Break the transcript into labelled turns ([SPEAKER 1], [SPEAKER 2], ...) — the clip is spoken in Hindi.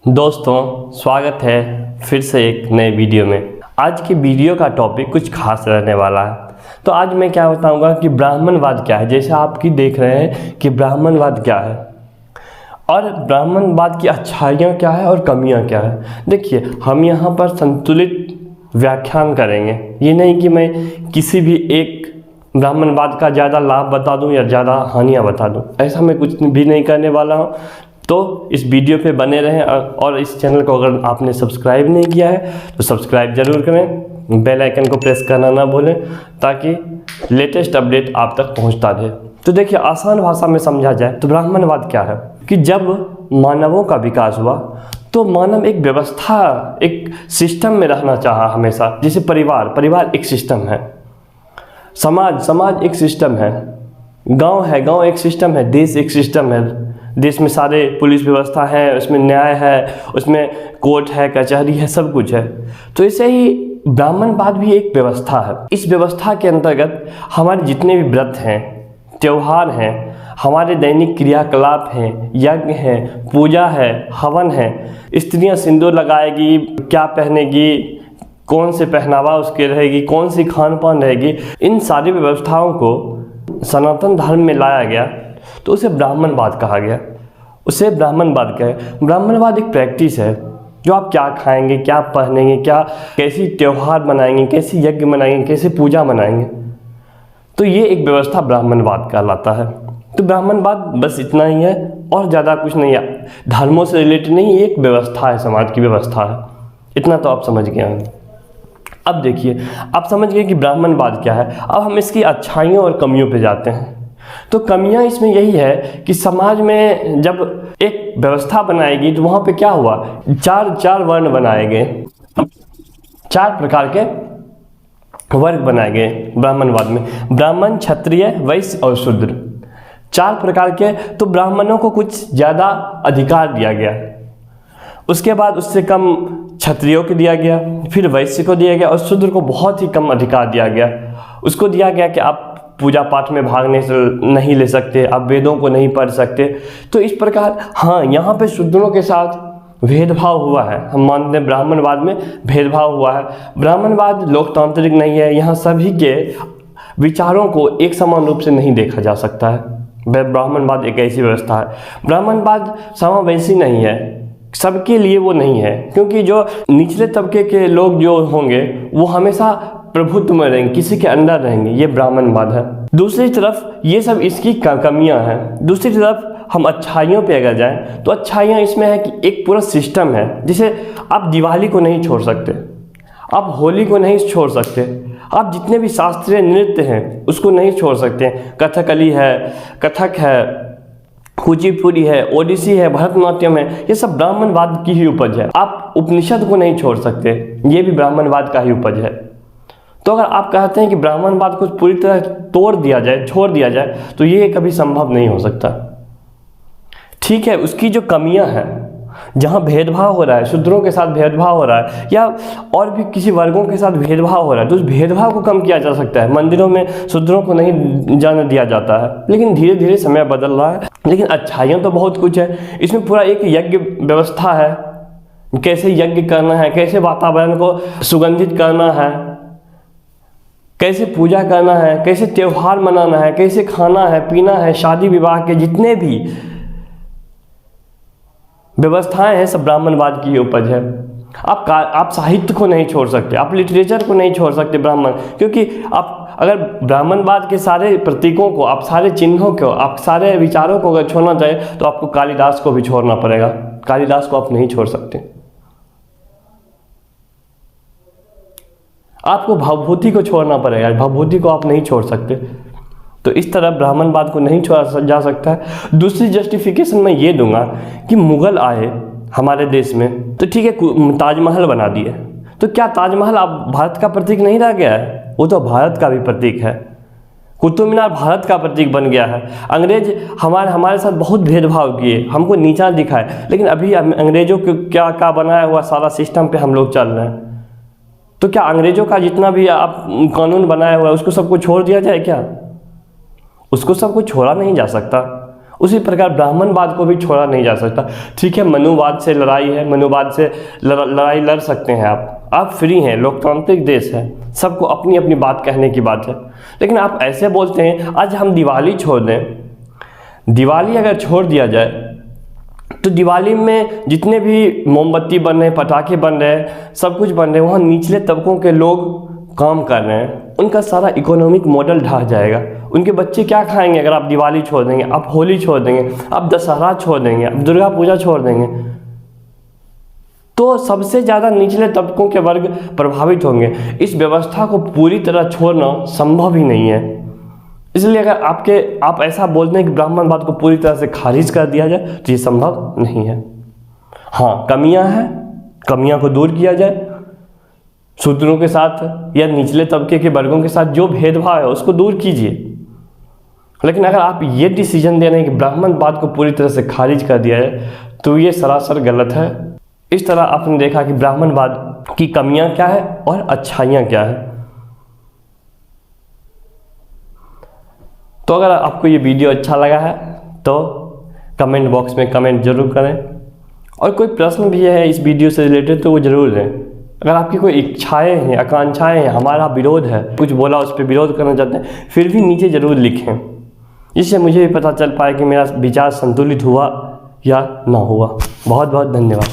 [SPEAKER 1] दोस्तों, स्वागत है फिर से एक नए वीडियो में। आज की वीडियो का टॉपिक कुछ खास रहने वाला है। तो आज मैं क्या बताऊंगा कि ब्राह्मणवाद क्या है। जैसे आप की देख रहे हैं कि ब्राह्मणवाद क्या है और ब्राह्मणवाद की अच्छाइयाँ क्या है और कमियाँ क्या है। देखिए, हम यहाँ पर संतुलित व्याख्यान करेंगे। ये नहीं कि मैं किसी भी एक ब्राह्मणवाद का ज़्यादा लाभ बता दूं या ज़्यादा हानियाँ बता दूं, ऐसा मैं कुछ भी नहीं करने वाला हूं। तो इस वीडियो पे बने रहें और इस चैनल को अगर आपने सब्सक्राइब नहीं किया है तो सब्सक्राइब ज़रूर करें, बेल आइकन को प्रेस करना ना भूलें ताकि लेटेस्ट अपडेट आप तक पहुंचता रहे। तो देखिए, आसान भाषा में समझा जाए तो ब्राह्मणवाद क्या है कि जब मानवों का विकास हुआ तो मानव एक व्यवस्था, एक सिस्टम में रहना चाहा हमेशा। जैसे परिवार एक सिस्टम है, समाज एक सिस्टम है, गांव एक सिस्टम है, देश एक सिस्टम है। देश में सारे पुलिस व्यवस्था है, उसमें न्याय है, उसमें कोर्ट है, कचहरी है, सब कुछ है। तो ऐसे ही ब्राह्मणवाद भी एक व्यवस्था है। इस व्यवस्था के अंतर्गत हमारे जितने भी व्रत हैं, त्योहार हैं, हमारे दैनिक क्रियाकलाप हैं, यज्ञ हैं, पूजा है, हवन है, स्त्रियां सिंदूर लगाएगी, क्या पहनेगी, कौन से पहनावा उसके रहेगी, कौन सी खान पान रहेगी, इन सारी व्यवस्थाओं को सनातन धर्म में लाया गया तो उसे ब्राह्मणवाद कहा गया। उसे ब्राह्मणवाद कहे। ब्राह्मणवाद एक प्रैक्टिस है जो आप क्या खाएंगे, क्या पहनेंगे, कैसी त्योहार मनाएंगे, कैसी यज्ञ मनाएंगे, कैसे पूजा मनाएंगे, तो ये एक व्यवस्था ब्राह्मणवाद कहलाता है। तो ब्राह्मणवाद बस इतना ही है और ज़्यादा कुछ नहीं है, धर्मों से रिलेटेड नहीं, ये एक व्यवस्था है, समाज की व्यवस्था है। इतना तो आप समझ गए हैं। अब देखिए, आप समझ गए कि ब्राह्मणवाद क्या है। अब हम इसकी अच्छाइयों और कमियों पे जाते हैं। तो कमियां इसमें यही है कि समाज में जब एक व्यवस्था बनाएगी तो वहाँ पे क्या हुआ, चार वर्ण बनाए गए, 4 प्रकार के वर्ग बनाए गए ब्राह्मणवाद में। ब्राह्मण, क्षत्रिय, वैश्य और शूद्र, 4 प्रकार के। तो ब्राह्मणों को कुछ ज़्यादा अधिकार दिया गया, उसके बाद उससे कम क्षत्रियों को दिया गया, फिर वैश्य को दिया गया और शूद्र को बहुत ही कम अधिकार दिया गया। उसको दिया गया कि आप पूजा पाठ में भाग नहीं ले सकते, आप वेदों को नहीं पढ़ सकते। तो इस प्रकार हाँ, यहाँ पे शूद्रों के साथ भेदभाव हुआ है। हम मानते हैं ब्राह्मणवाद में भेदभाव हुआ है। ब्राह्मणवाद लोकतांत्रिक नहीं है, यहाँ सभी के विचारों को एक समान रूप से नहीं देखा जा सकता है। ब्राह्मणवाद एक ऐसी व्यवस्था है। ब्राह्मणवाद समावेशी नहीं है, सबके लिए वो नहीं है, क्योंकि जो निचले तबके के लोग जो होंगे वो हमेशा प्रभुत्व में रहेंगे, किसी के अंडर रहेंगे। ये ब्राह्मणवाद है। दूसरी तरफ ये सब इसकी कमियां हैं। दूसरी तरफ हम अच्छाइयों पे अगर जाएं तो अच्छाइयां इसमें है कि एक पूरा सिस्टम है। जैसे आप दिवाली को नहीं छोड़ सकते, आप होली को नहीं छोड़ सकते, आप जितने भी शास्त्रीय नृत्य हैं उसको नहीं छोड़ सकते। कथकली है, कथक है, कुचिपुड़ी है, ओडिसी है, भरतनाट्यम है, ये सब ब्राह्मणवाद की ही उपज है। आप उपनिषद को नहीं छोड़ सकते, ये भी ब्राह्मणवाद का ही उपज है। तो अगर आप कहते हैं कि ब्राह्मणवाद को पूरी तरह तोड़ दिया जाए, छोड़ दिया जाए, तो ये कभी संभव नहीं हो सकता। ठीक है, उसकी जो कमियां हैं, जहाँ भेदभाव हो रहा है, शूद्रों के साथ भेदभाव हो रहा है या और भी किसी वर्गों के साथ भेदभाव हो रहा है, तो उस भेदभाव को कम किया जा सकता है। मंदिरों में शूद्रों को नहीं जाने दिया जाता है, लेकिन धीरे धीरे समय बदल रहा है। लेकिन अच्छाइयाँ तो बहुत कुछ है इसमें। पूरा एक यज्ञ व्यवस्था है, कैसे यज्ञ करना है, कैसे वातावरण को सुगंधित करना है, कैसे पूजा करना है, कैसे त्योहार मनाना है, कैसे खाना है, पीना है, शादी विवाह के जितने भी व्यवस्थाएं हैं सब ब्राह्मणवाद की उपज है। आप साहित्य को नहीं छोड़ सकते, आप लिटरेचर को नहीं छोड़ सकते ब्राह्मण, क्योंकि आप अगर ब्राह्मणवाद के सारे प्रतीकों को, आप सारे चिन्हों को, आप सारे विचारों को अगर छोड़ना चाहे तो आपको कालिदास को भी छोड़ना पड़ेगा। कालिदास को आप नहीं छोड़ सकते। आपको भवभूति को छोड़ना पड़ेगा, भवभूति को आप नहीं छोड़ सकते। तो इस तरह ब्राह्मणवाद को नहीं छोड़ा जा सकता है। दूसरी जस्टिफिकेशन मैं ये दूंगा कि मुगल आए हमारे देश में तो ठीक है, ताजमहल बना दिए, तो क्या ताजमहल अब भारत का प्रतीक नहीं रह गया है? वो तो भारत का भी प्रतीक है। कुतुब मीनार भारत का प्रतीक बन गया है। अंग्रेज हमारे साथ बहुत भेदभाव किए, हमको नीचा दिखाए, लेकिन अभी अंग्रेजों को क्या बनाया हुआ सारा सिस्टम पे हम लोग चल रहे हैं। तो क्या अंग्रेजों का जितना भी आप कानून बनाया हुआ है उसको सबको छोड़ दिया जाए क्या? उसको सबको छोड़ा नहीं जा सकता। उसी प्रकार ब्राह्मणवाद को भी छोड़ा नहीं जा सकता। ठीक है, मनुवाद से लड़ाई है, मनुवाद से लड़ाई लड़ सकते हैं आप फ्री हैं, लोकतांत्रिक देश है, सबको अपनी अपनी बात कहने की बात है। लेकिन आप ऐसे बोलते हैं आज हम दिवाली छोड़ दें, दिवाली अगर छोड़ दिया जाए तो दिवाली में जितने भी मोमबत्ती बन रहे हैं, पटाखे बन रहे हैं, सब कुछ बन रहे हैं, वहाँ निचले तबकों के लोग काम कर रहे हैं, उनका सारा इकोनॉमिक मॉडल ढह जाएगा। उनके बच्चे क्या खाएंगे अगर आप दिवाली छोड़ देंगे, आप होली छोड़ देंगे, आप दशहरा छोड़ देंगे, आप दुर्गा पूजा छोड़ देंगे, तो सबसे ज़्यादा निचले तबकों के वर्ग प्रभावित होंगे। इस व्यवस्था को पूरी तरह छोड़ना संभव ही नहीं है। इसलिए अगर आप ऐसा बोलते हैं कि ब्राह्मणवाद को पूरी तरह से खारिज कर दिया जाए तो ये संभव नहीं है। हाँ, कमियां हैं, कमियां को दूर किया जाए, शूद्रों के साथ या निचले तबके के वर्गों के साथ जो भेदभाव है उसको दूर कीजिए। लेकिन अगर आप ये डिसीजन दे रहे हैं कि ब्राह्मणवाद को पूरी तरह से खारिज कर दिया जाए तो ये सरासर गलत है। इस तरह आपने देखा कि ब्राह्मणवाद की कमियां क्या है और अच्छाइयां क्या है। तो अगर आपको ये वीडियो अच्छा लगा है तो कमेंट बॉक्स में कमेंट जरूर करें, और कोई प्रश्न भी है इस वीडियो से रिलेटेड तो वो जरूर दें। अगर आपकी कोई इच्छाएं हैं, आकांक्षाएं हैं, हमारा विरोध है, कुछ बोला उस पर विरोध करना चाहते हैं, फिर भी नीचे ज़रूर लिखें, जिससे मुझे भी पता चल पाए कि मेरा विचार संतुलित हुआ या ना हुआ। बहुत बहुत धन्यवाद।